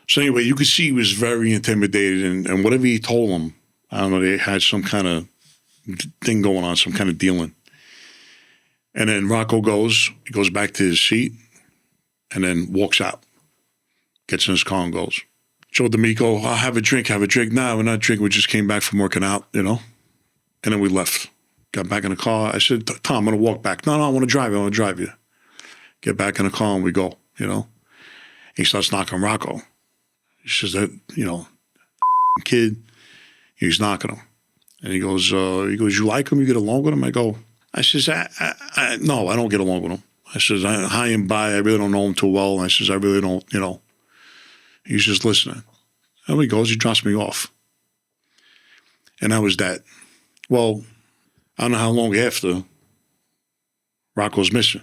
So anyway, you could see he was very intimidated, and whatever he told him, I don't know, they had some kind of thing going on, some kind of dealing. And then Rocco goes back to his seat, and then walks out, gets in his car and goes. Joe D'Amico, I'll have a drink. No, we're not drinking. We just came back from working out, you know. And then we left. Got back in the car. I said, Tom, I'm going to walk back. No, I want to drive you. I want to drive you. Get back in the car and we go, you know. He starts knocking Rocco. He says that, you know, kid, he's knocking him. And he goes, you like him? You get along with him? I says, no, I don't get along with him. I says, high and by, I really don't know him too well. And I says, I really don't, you know. He's just listening. And he goes, he drops me off. And that was that. Well, I don't know how long after Rocco's missing.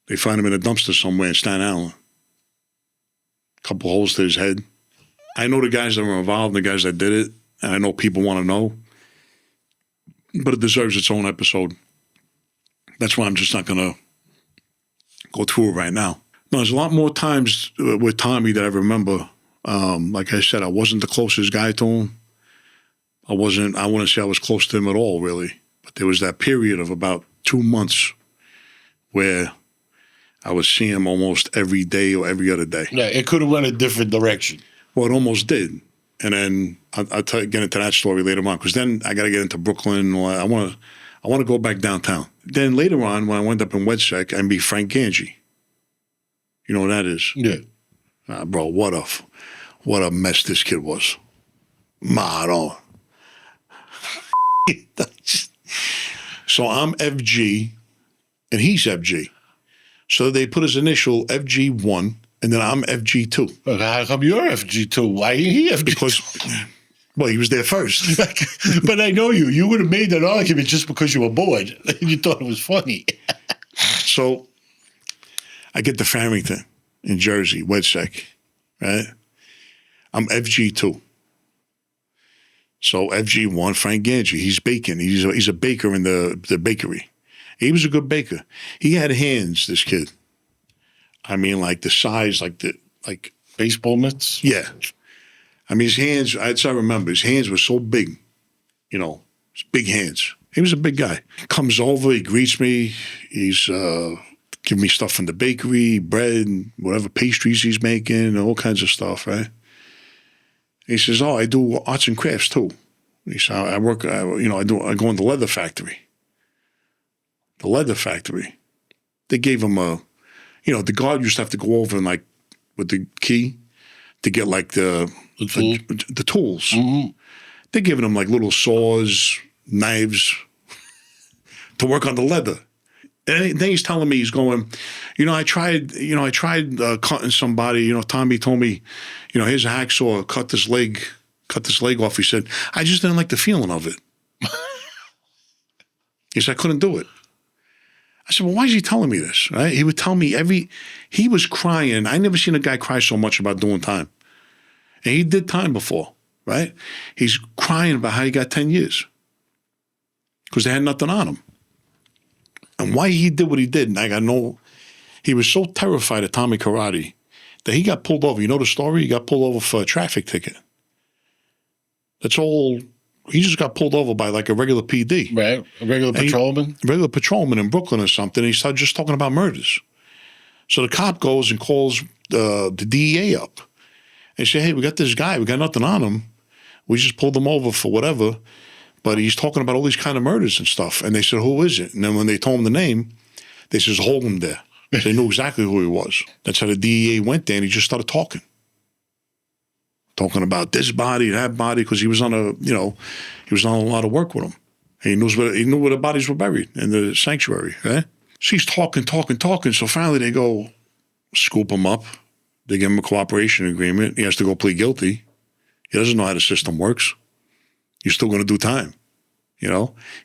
They find him in a dumpster somewhere in Staten Island. A couple holes to his head. I know the guys that were involved, the guys that did it, and I know people want to know. But it deserves its own episode. That's why I'm just not going to go through it right now. No, there's a lot more times with Tommy that I remember. Like I said, I wasn't the closest guy to him. I wouldn't say I was close to him at all, really. But there was that period of about 2 months where I would see him almost every day or every other day. Yeah, it could have went a different direction. Well, it almost did. And then I'll get into that story later on, because then I got to get into Brooklyn. I want to go back downtown. Then later on, when I went up in WedSec, I meet Frank Gangi. You know what that is? Yeah. Bro, what a mess this kid was. Maro. So I'm FG, and he's FG. So they put his initial FG1, and then I'm FG2. But how come you're FG2? Why ain't he FG2? Because, well, he was there first. But I know you. You would have made that argument just because you were bored. You thought it was funny. So I get to Farmington in Jersey, WedSec, right? I'm FG2. So FG1, Frank Gangi, he's baking. He's a baker in the bakery. He was a good baker. He had hands, this kid. I mean, like the size, like baseball mitts? Yeah. I mean, his hands, I remember, his hands were so big, you know, his big hands. He was a big guy. Comes over, he greets me. He's giving me stuff from the bakery, bread, whatever pastries he's making, all kinds of stuff, right? He says, I do arts and crafts too. He said, I work, I go in the leather factory. The leather factory. They gave him the guard used to have to go over and like with the key to get like the tools. Mm-hmm. They're giving him like little saws, knives to work on the leather. And then he's telling me, he's going, I tried cutting somebody, Tommy told me, here's a hacksaw, cut this leg off. He said, I just didn't like the feeling of it. He said, I couldn't do it. I said, well, why is he telling me this? Right? He would tell me he was crying. I never seen a guy cry so much about doing time. And he did time before, right? He's crying about how he got 10 years because they had nothing on him. And why he did what he did, and he was so terrified of Tommy Karate that he got pulled over. You know the story? He got pulled over for a traffic ticket. That's all. He just got pulled over by like a regular PD. Right, a regular patrolman? A regular patrolman in Brooklyn or something. He started just talking about murders. So the cop goes and calls the DEA up. And say, hey, we got this guy. We got nothing on him. We just pulled him over for whatever. But he's talking about all these kind of murders and stuff. And they said, who is it? And then when they told him the name, they says, hold him there. They knew exactly who he was. That's how the DEA went there, and he just started talking. Talking about this body, that body, because he was on a lot of work with him. And he knew where the bodies were buried in the sanctuary. Eh? So he's talking. So finally they go scoop him up. They give him a cooperation agreement. He has to go plead guilty. He doesn't know how the system works. You're still going to do time. He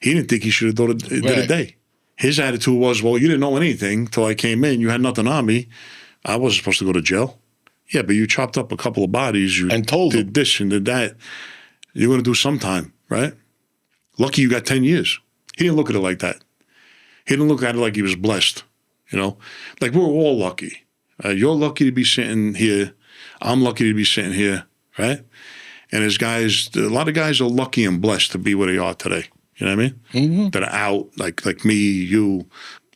didn't think he should have did a day. His attitude was, well, you didn't know anything till I came in. You had nothing on me. I wasn't supposed to go to jail. Yeah, but you chopped up a couple of bodies. You and told did this and did that. You're going to do some time, right? Lucky you got 10 years. He didn't look at it like that. He didn't look at it like he was blessed, Like we were all lucky. You're lucky to be sitting here. I'm lucky to be sitting here, right? And there's guys, a lot of guys are lucky and blessed to be where they are today. You know what I mean? Mm-hmm. That are out, like me, you,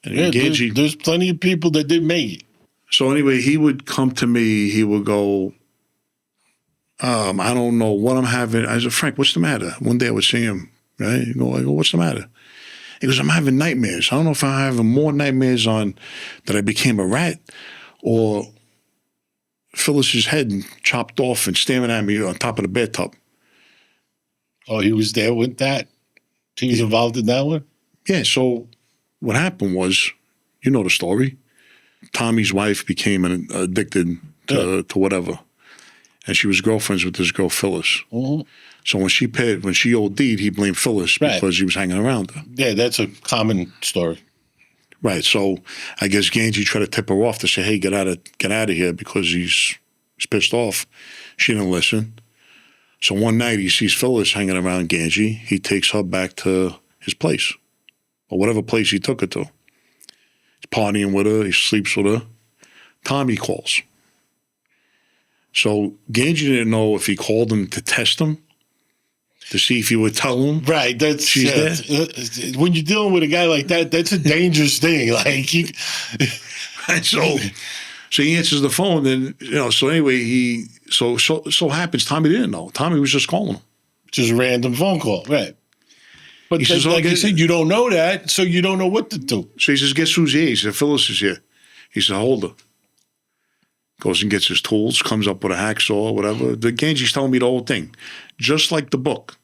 and Yeah, Gangi. there's plenty of people that didn't make it. So anyway, he would come to me. He would go, I don't know what I'm having. I said, Frank, what's the matter? One day I would see him, right? I go, what's the matter? He goes, I'm having nightmares. I don't know if I'm having more nightmares on that I became a rat or Phyllis's head chopped off and staring at me on top of the bathtub. Oh, he was there with that? He was involved in that one? Yeah, so what happened was, you know the story. Tommy's wife became addicted to whatever. And she was girlfriends with this girl, Phyllis. Mm-hmm. So when she OD'd, he blamed Phyllis because he was hanging around her. Yeah, that's a common story. Right. So I guess Gangi tried to tip her off to say, hey, get out of here because he's pissed off. She didn't listen. So one night he sees Phyllis hanging around Gangi. He takes her back to his place or whatever place he took her to. He's partying with her. He sleeps with her. Tommy calls. So Gangi didn't know if he called him to test him, to see if he would tell him. Right. That's she's there. When you're dealing with a guy like that, that's a dangerous thing. Like Right, so he answers the phone, and so anyway, so happens Tommy didn't know. Tommy was just calling him. Just a random phone call. Right. But he says, like you said, you don't know that, so you don't know what to do. So he says, guess who's here? He said, Phyllis is here. He said, hold her. Goes and gets his tools, comes up with a hacksaw, whatever. The Gangi's telling me the whole thing, just like the book.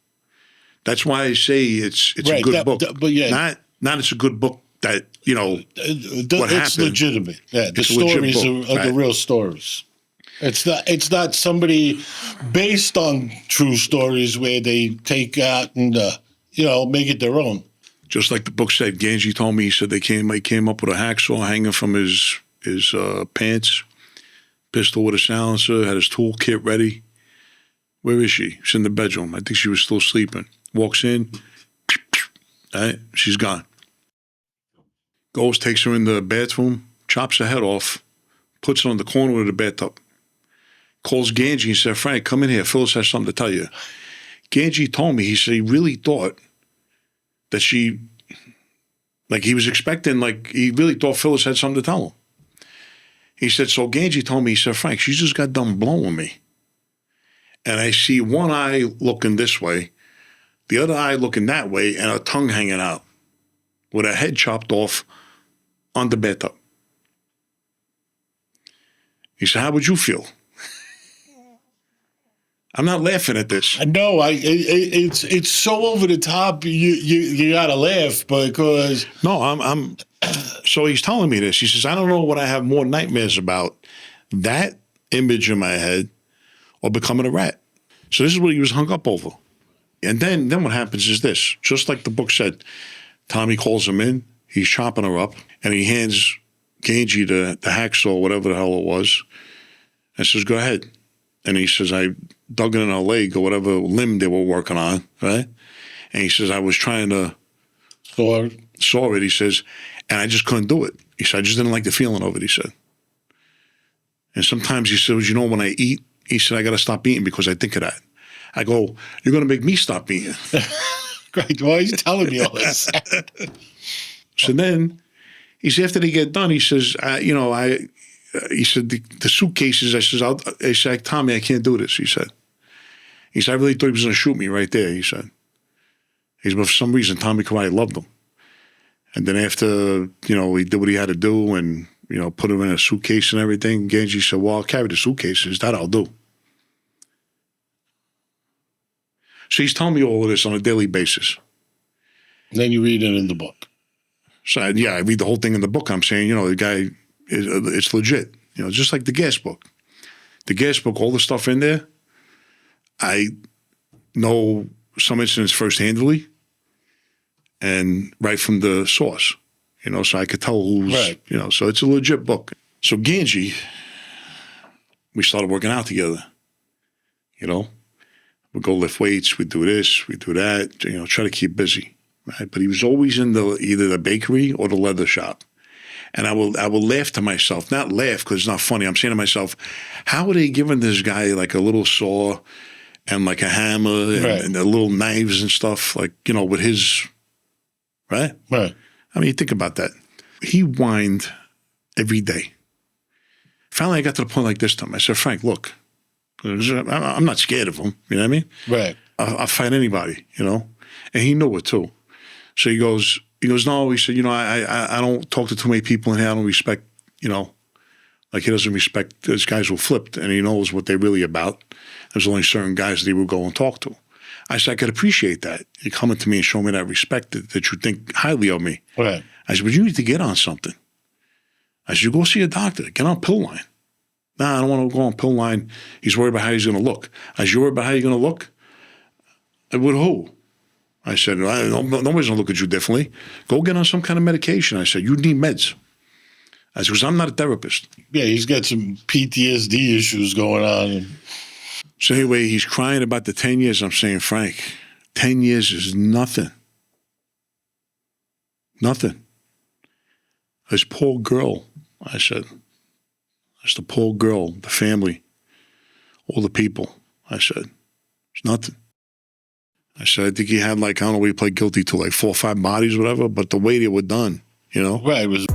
That's why I say it's a good book. But yeah, not it's a good book that what it's happened. legitimate. Yeah, the It's a legit stories book, are the real stories. It's not somebody based on true stories where they take out and make it their own. Just like the book said, Gangi-Tommy, he said he came up with a hacksaw hanging from his pants. Pistol with a silencer, had his toolkit ready. Where is she? She's in the bedroom. I think she was still sleeping. Walks in. Right? She's gone. Goes, takes her in the bathroom, chops her head off, puts her on the corner of the bathtub. Calls Gangi and said, Frank, come in here. Phyllis has something to tell you. Gangi told me, he said he really thought that he was expecting, he really thought Phyllis had something to tell him. He said, so Gangi told me, he said, Frank, she just got done blowing me. And I see one eye looking this way, the other eye looking that way, and her tongue hanging out with her head chopped off on the bathtub. He said, how would you feel? I'm not laughing at this. No, it's so over the top. You gotta laugh because no, So he's telling me this. He says, I don't know what I have more nightmares about, that image in my head or becoming a rat. So this is what he was hung up over. And then what happens is this. Just like the book said, Tommy calls him in. He's chopping her up. And he hands Gangi the hacksaw, whatever the hell it was, and says, go ahead. And he says, I dug it in her leg or whatever limb they were working on, right? And he says, I was trying to saw it. He says, and I just couldn't do it. He said, I just didn't like the feeling of it, he said. And sometimes he says, when I eat, he said, I got to stop eating because I think of that. I go, you're going to make me stop eating. Great. Why are you telling me all this? So then, he said, after they get done, he says, he said, the suitcases, I said, Tommy, I can't do this, he said. He said, I really thought he was going to shoot me right there, he said. He said, but for some reason, Tommy Kawhi loved him. And then after, he did what he had to do and, put him in a suitcase and everything, Gangi said, well, I'll carry the suitcases. That I'll do. So he's telling me all of this on a daily basis. And then you read it in the book. So, I read the whole thing in the book. I'm saying, the guy, it's legit. Just like the gas book. The gas book, all the stuff in there, I know some incidents first-handedly and right from the source, so I could tell who's, right. So it's a legit book. So Gangi, we started working out together, We'd go lift weights, we'd do this, we'd do that, try to keep busy, right? But he was always in either the bakery or the leather shop. And I will laugh to myself, not laugh because it's not funny. I'm saying to myself, how are they giving this guy like a little saw and like a hammer and the little knives and stuff, like, you know, with his, right? Right. I mean, you think about that. He whined every day. Finally, I got to the point like this time. I said, Frank, look, I'm not scared of him. You know what I mean? Right. I'll fight anybody, you know? And he knew it too. So he goes, no, he said, you know, I don't talk to too many people in here. I don't respect, you know, like he doesn't respect those guys who flipped and he knows what they're really about. There's only certain guys that he would go and talk to. I said, I could appreciate that. You're coming to me and showing me that respect that you think highly of me. Right. I said, but you need to get on something. I said, you go see a doctor. Get on pill line. Nah, I don't want to go on pill line. He's worried about how he's going to look. I said, you worried about how you're going to look? With who? I said, nobody's going to look at you differently. Go get on some kind of medication. I said, you need meds. I said, because I'm not a therapist. Yeah, he's got some PTSD issues going on. So anyway, he's crying about the 10 years. I'm saying, Frank, 10 years is nothing. Nothing. This poor girl, I said. It's the poor girl, the family, all the people. I said, it's nothing. I said, I think he had like, I don't know what he pled guilty to, like 4 or 5 bodies or whatever, but the way they were done, you know? Right. It was